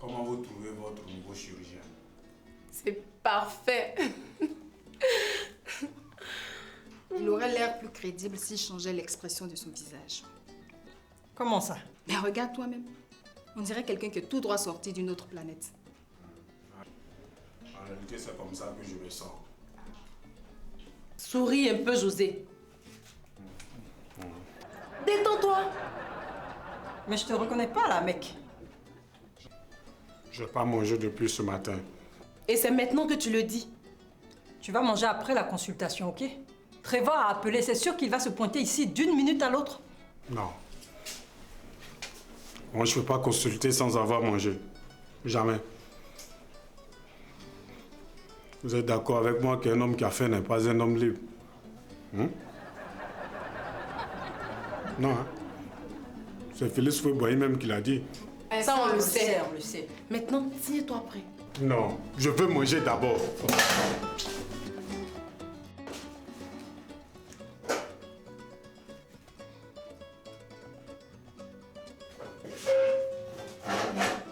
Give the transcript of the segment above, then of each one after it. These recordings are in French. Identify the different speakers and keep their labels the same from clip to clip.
Speaker 1: Comment vous trouvez votre nouveau chirurgien?
Speaker 2: C'est parfait.
Speaker 3: Il aurait l'air plus crédible s'il changeait l'expression de son visage.
Speaker 4: Comment ça?
Speaker 3: Mais regarde toi-même. On dirait quelqu'un qui est tout droit sorti d'une autre planète.
Speaker 1: En réalité, c'est comme ça que je me sens.
Speaker 2: Souris un peu, José. Détends-toi.
Speaker 4: Mais je te reconnais pas là, mec.
Speaker 1: Je n'ai pas mangé depuis ce matin.
Speaker 2: Et c'est maintenant que tu le dis.
Speaker 4: Tu vas manger après la consultation, ok? Trevor a appelé, c'est sûr qu'il va se pointer ici d'une minute à l'autre.
Speaker 1: Non. Moi, je ne peux pas consulter sans avoir mangé. Jamais. Vous êtes d'accord avec moi qu'un homme qui a faim n'est pas un homme libre? Non, hein? C'est Félix Fouet-Boigny même qui l'a dit.
Speaker 2: Ça, on le sait.
Speaker 4: On le sait.
Speaker 2: Maintenant, tiens-toi prêt.
Speaker 1: Non, je veux manger d'abord.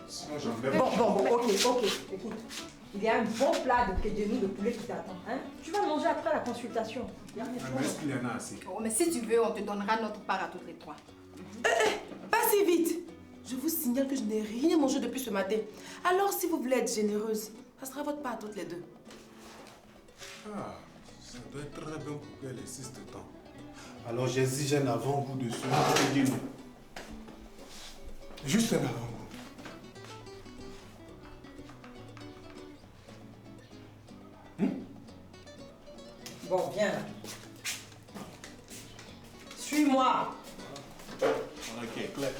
Speaker 1: Sinon, j'en vais.
Speaker 4: Bon, ok. Écoute, il y a un bon plat de genoux de poulet qui t'attend. Hein? Tu vas manger après la consultation.
Speaker 1: Mais est-ce qu'il y en a assez?
Speaker 3: Oh, mais si tu veux, on te donnera notre part à toutes les trois.
Speaker 2: Pas si vite. Je vous signale que je n'ai rien mangé depuis ce matin. Alors, si vous voulez être généreuse, ça sera votre part à toutes les deux.
Speaker 1: Ah, ça doit être très bien pour qu'elle insiste tant. Alors j'exige un avant-goût de ce dîner. Juste un avant-goût.
Speaker 4: Bon, viens là. Suis-moi.
Speaker 1: Ok, clair.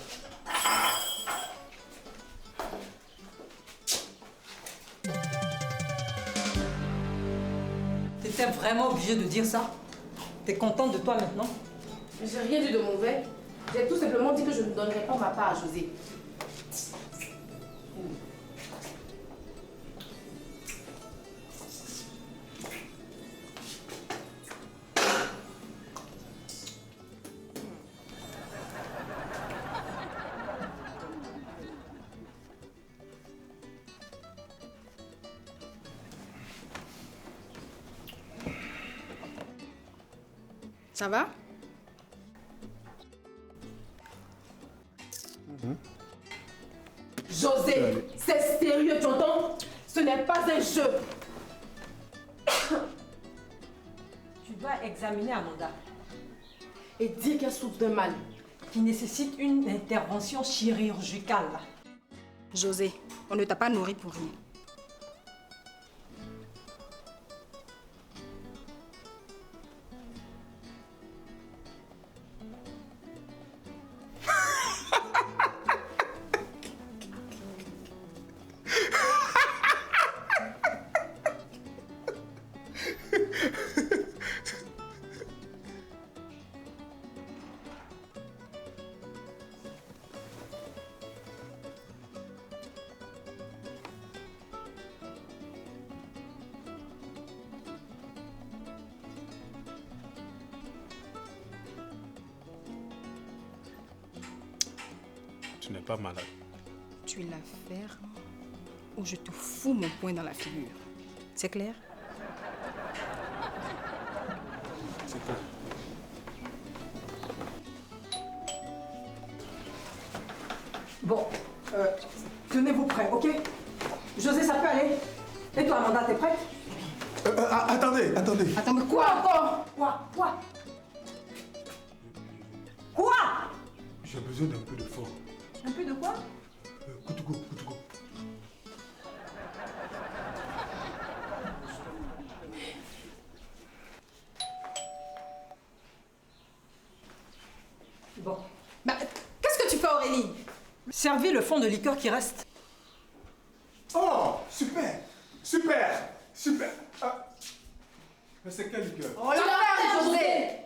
Speaker 4: T'étais vraiment obligé de dire ça? T'es contente de toi maintenant?
Speaker 2: J'ai rien dit de mauvais. J'ai tout simplement dit que je ne donnerai pas ma part à José.
Speaker 3: Ça va?
Speaker 2: José, c'est sérieux, tu entends? Ce n'est pas un jeu.
Speaker 4: Tu dois examiner Amanda,
Speaker 2: Et dire qu'elle souffre de mal.
Speaker 4: qui nécessite une intervention chirurgicale.
Speaker 3: José, on ne t'a pas nourri pour rien.
Speaker 1: Tu n'es pas malade.
Speaker 3: Tu es l'affaire où je te fous mon poing dans la figure. C'est clair?
Speaker 1: C'est quoi?
Speaker 4: Bon, tenez-vous prêts, ok? José, ça peut aller? Et toi, Amanda, t'es prête?
Speaker 1: Attendez.
Speaker 3: Attends, mais quoi encore?
Speaker 4: Quoi?
Speaker 1: J'ai besoin d'un peu de force.
Speaker 4: Un peu de quoi?
Speaker 1: Koutoukou.
Speaker 4: Bon.
Speaker 3: Bah, qu'est-ce que tu fais, Aurélie?
Speaker 4: Servis le fond de liqueur qui reste.
Speaker 1: Oh, super. Ah. Mais c'est quel liqueur?
Speaker 3: On l'a fait, José!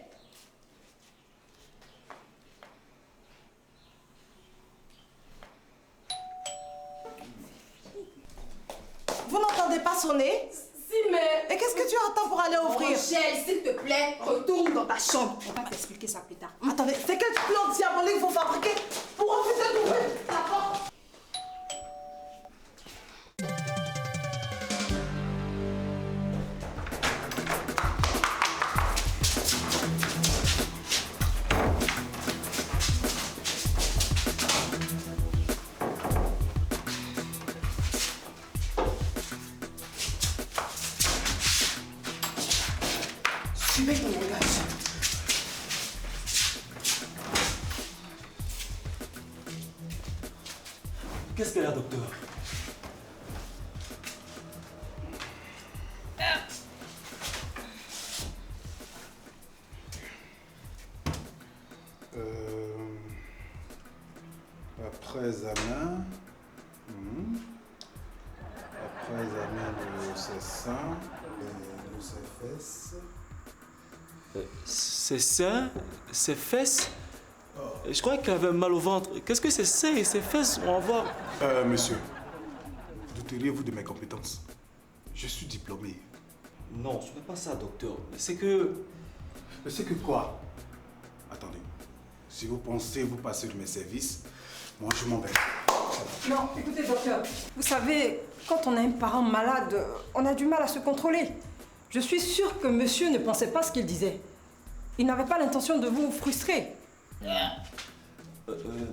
Speaker 5: Vous n'entendez pas sonner?
Speaker 2: Si, mais...
Speaker 5: Et qu'est-ce que tu attends pour aller ouvrir?
Speaker 3: Rochelle, s'il te plaît, retourne dans ta chambre. On va t'expliquer ça plus tard.
Speaker 5: Attendez, c'est quel plan diabolique vous fabriquez pour refuser d'ouvrir la porte?
Speaker 2: Tu veux qu'on engage?
Speaker 6: Qu'est-ce qu'elle a, docteur?
Speaker 1: Après examen, après examen de ses seins et de ses fesses.
Speaker 6: Ses seins, ses fesses. Je croyais qu'elle avait mal au ventre. Qu'est-ce que ses seins et ses fesses vont avoir?
Speaker 1: Monsieur, douteriez-vous de mes compétences? Je suis diplômé.
Speaker 6: Non, ce n'est pas ça, docteur. C'est que...
Speaker 1: C'est que quoi? Attendez. Si vous pensez vous passer de mes services, moi je m'en vais.
Speaker 4: Non, écoutez, docteur. Vous savez, quand on a un parent malade, on a du mal à se contrôler. Je suis sûre que monsieur ne pensait pas ce qu'il disait. Il n'avait pas l'intention de vous frustrer.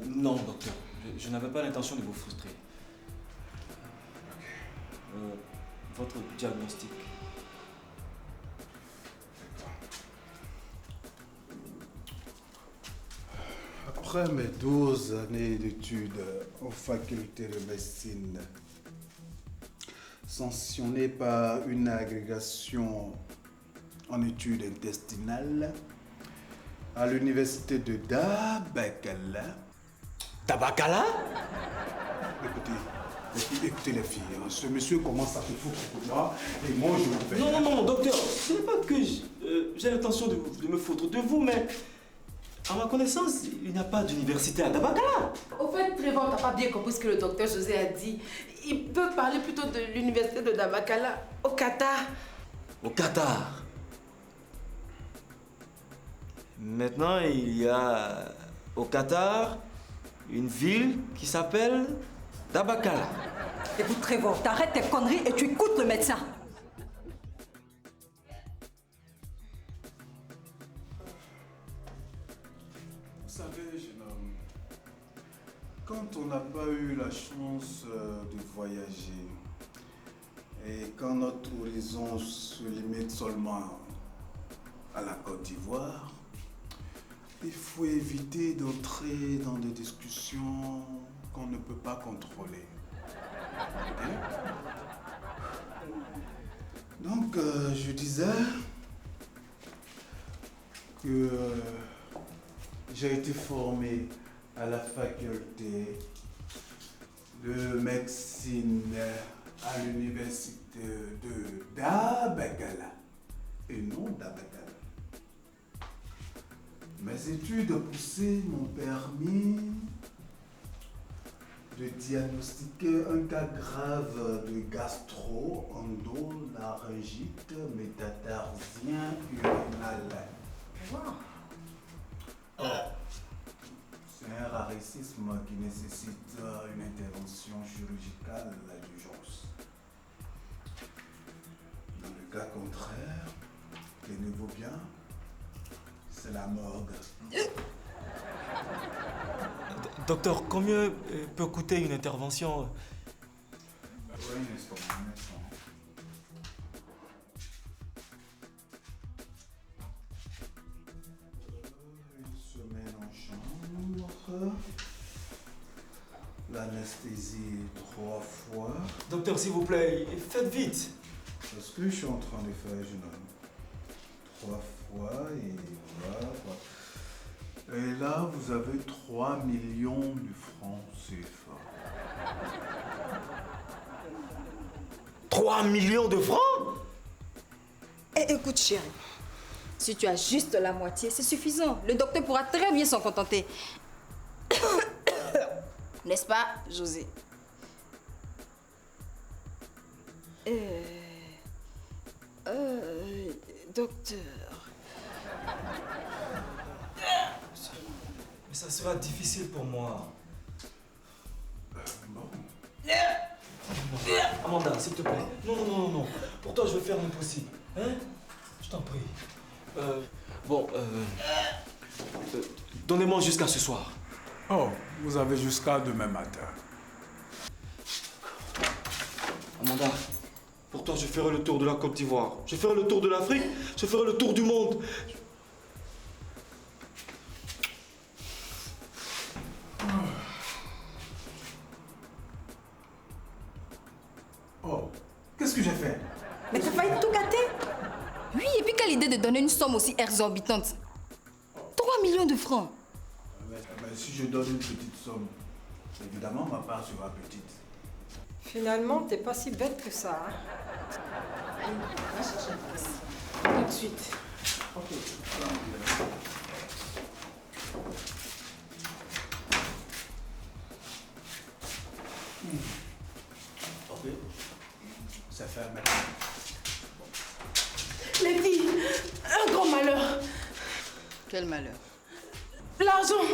Speaker 6: Non, docteur. Je n'avais pas l'intention de vous frustrer. Votre diagnostic.
Speaker 1: Après mes 12 années d'études aux facultés de médecine, sanctionnées par une agrégation en études intestinales à l'université de Dabakala.
Speaker 6: Tabakala?
Speaker 1: Écoutez les filles, hein, ce monsieur commence à se foutre de moi et moi je me vais.
Speaker 6: Non, non, non, docteur. Ce n'est pas que j'ai l'intention de me foutre de vous, mais à ma connaissance, il n'y a pas d'université à Tabakala.
Speaker 2: Au fait, Trevor, t'as pas bien compris ce que le docteur José a dit. Il peut parler plutôt de l'université de Dabakala, au Qatar.
Speaker 6: Au Qatar. Maintenant, il y a au Qatar une ville qui s'appelle Dabakala.
Speaker 4: Écoute, Trevor, t'arrêtes tes conneries et tu écoutes le médecin.
Speaker 1: Vous savez, jeune homme, quand on n'a pas eu la chance de voyager et quand notre horizon se limite seulement à la Côte d'Ivoire, il faut éviter d'entrer dans des discussions qu'on ne peut pas contrôler. Ok? Donc, je disais que j'ai été formé à la faculté de médecine à l'université de Dabakala et non Dabakala. Mes études poussées m'ont permis de diagnostiquer un cas grave de gastro-endolaryngite métatarsien urinal. C'est un raricisme qui nécessite une intervention chirurgicale d'urgence. Dans le cas contraire, tenez-vous bien, c'est la morgue.
Speaker 6: Docteur, combien peut coûter une intervention?
Speaker 1: Oui, un instant. Une semaine en chambre. L'anesthésie 3 fois.
Speaker 6: Docteur, s'il vous plaît, faites vite.
Speaker 1: C'est ce que je suis en train de faire, jeune homme. 3 fois et voilà. Et là, vous avez 3 millions de francs CFA.
Speaker 6: 3 millions de francs?
Speaker 3: Et écoute, chérie, si tu as juste la moitié, c'est suffisant. Le docteur pourra très bien s'en contenter. N'est-ce pas, José? Docteur...
Speaker 6: Mais ça sera difficile pour moi.
Speaker 1: Bon.
Speaker 6: Amanda, s'il te plaît. Non, non, non, non. Pour toi, je vais faire l'impossible. Hein? Je t'en prie. Donnez-moi jusqu'à ce soir.
Speaker 1: Oh, vous avez jusqu'à demain matin.
Speaker 6: Amanda, Pour toi, je ferai le tour de la Côte d'Ivoire. Je ferai le tour de l'Afrique. Je ferai le tour du monde.
Speaker 1: Oh, qu'est-ce que j'ai fait?
Speaker 4: Mais t'as failli tout gâter.
Speaker 3: Oui, et puis quelle idée de donner une somme aussi exorbitante. 3 millions de francs.
Speaker 1: Mais si je donne une petite somme, évidemment ma part sera petite.
Speaker 4: Finalement, t'es pas si bête que ça. Hein.
Speaker 2: Tout de suite.
Speaker 1: Ok. Ça fait maintenant.
Speaker 2: Les filles, un grand malheur.
Speaker 3: Quel malheur.
Speaker 2: L'argent.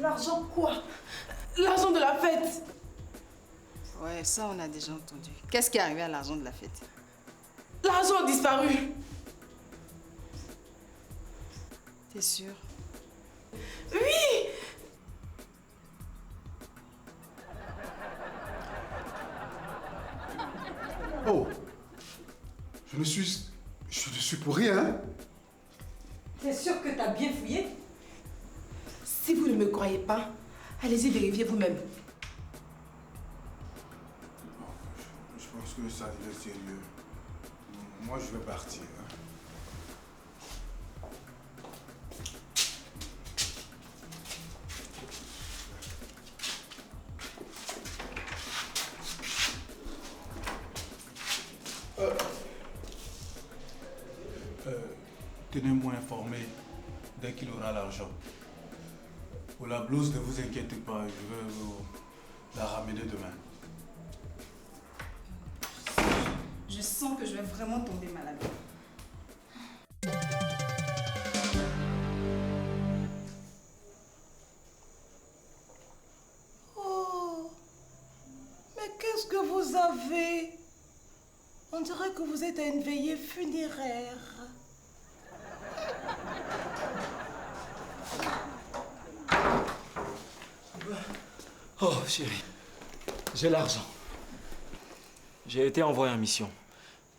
Speaker 5: L'argent quoi?
Speaker 2: L'argent de la fête.
Speaker 3: Ouais, ça on a déjà entendu. Qu'est-ce qui est arrivé à l'argent de la fête?
Speaker 2: L'argent a disparu.
Speaker 3: T'es sûr?
Speaker 2: Oui.
Speaker 7: Oh, je ne suis pour rien.
Speaker 4: T'es sûr que t'as bien fouillé?
Speaker 2: Si vous ne me croyez pas, allez-y vérifier vous-même.
Speaker 1: Je pense que ça devient sérieux. Moi, je vais partir. Hein. Tenez-moi informé dès qu'il aura l'argent. Pour la blouse, ne vous inquiétez pas, je vais vous la ramener demain.
Speaker 3: Je sens que je vais vraiment tomber malade.
Speaker 5: Oh, mais qu'est-ce que vous avez? On dirait que vous êtes à une veillée funéraire.
Speaker 6: Oh, chérie. J'ai l'argent. J'ai été envoyé en mission.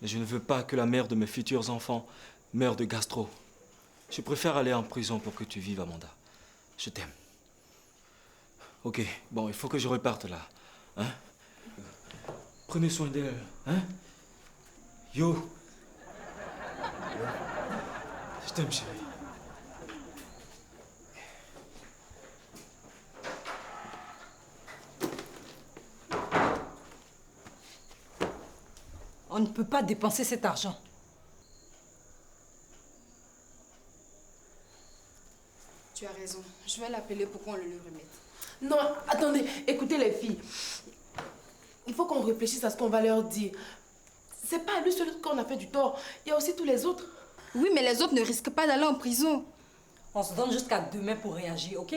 Speaker 6: Mais je ne veux pas que la mère de mes futurs enfants meure de gastro. Je préfère aller en prison pour que tu vives, Amanda. Je t'aime. Ok, bon, il faut que je reparte là. Hein? Prenez soin d'elle. Hein? Yo. Je t'aime, chérie.
Speaker 4: On ne peut pas dépenser cet argent.
Speaker 3: Tu as raison. Je vais l'appeler pour qu'on le lui remette.
Speaker 2: Non, attendez, écoutez les filles. Il faut qu'on réfléchisse à ce qu'on va leur dire. C'est pas à lui seul qu'on a fait du tort. Il y a aussi tous les autres.
Speaker 3: Oui, mais les autres ne risquent pas d'aller en prison.
Speaker 4: On se donne jusqu'à demain pour réagir, ok?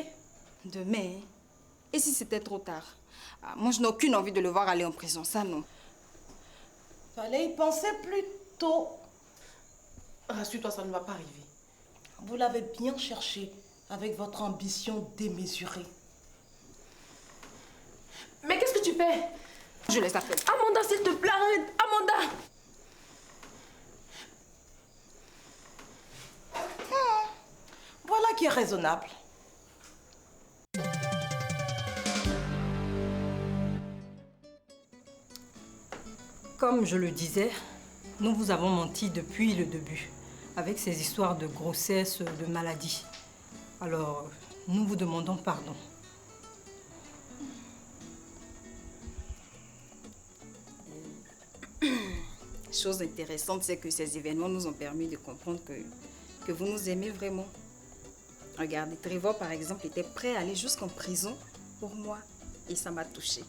Speaker 3: Demain? Et si c'était trop tard? Ah, moi, je n'ai aucune envie de le voir aller en prison, ça non.
Speaker 5: Fallait y penser plus tôt.
Speaker 2: Rassure-toi, ça ne va pas arriver.
Speaker 5: Vous l'avez bien cherché avec votre ambition démesurée.
Speaker 2: Mais qu'est-ce que tu fais?
Speaker 3: Je les appelle.
Speaker 2: Amanda, s'il te plaît, arrête. Amanda!
Speaker 5: Voilà qui est raisonnable.
Speaker 4: Comme je le disais, nous vous avons menti depuis le début, avec ces histoires de grossesse, de maladie. Alors, nous vous demandons pardon.
Speaker 3: Chose intéressante, c'est que ces événements nous ont permis de comprendre que vous nous aimez vraiment. Regardez, Trevor, par exemple, était prêt à aller jusqu'en prison pour moi. Et ça m'a touchée.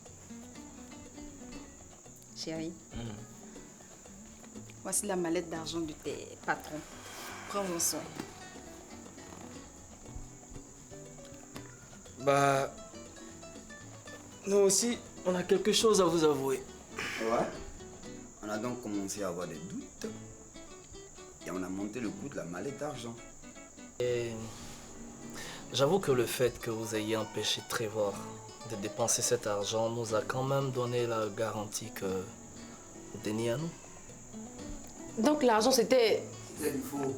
Speaker 3: Chérie, voici la mallette d'argent de tes patrons. Prends-en soin.
Speaker 6: Bah, nous aussi, on a quelque chose à vous avouer.
Speaker 8: Ouais. On a donc commencé à avoir des doutes. Et on a monté le coût de la mallette d'argent.
Speaker 9: Et j'avoue que le fait que vous ayez empêché Trevor de dépenser cet argent nous a quand même donné la garantie que Denis à nous.
Speaker 2: Donc l'argent c'était...
Speaker 8: C'est du faux.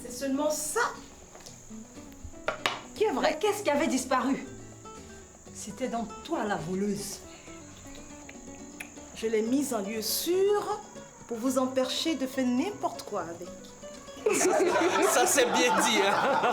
Speaker 5: C'est seulement ça qui est
Speaker 4: Mais
Speaker 5: vrai.
Speaker 4: qu'est-ce qui avait disparu? C'était donc toi la voleuse.
Speaker 5: Je l'ai mise en lieu sûr pour vous empêcher de faire n'importe quoi avec.
Speaker 9: Ça c'est bien dit, hein?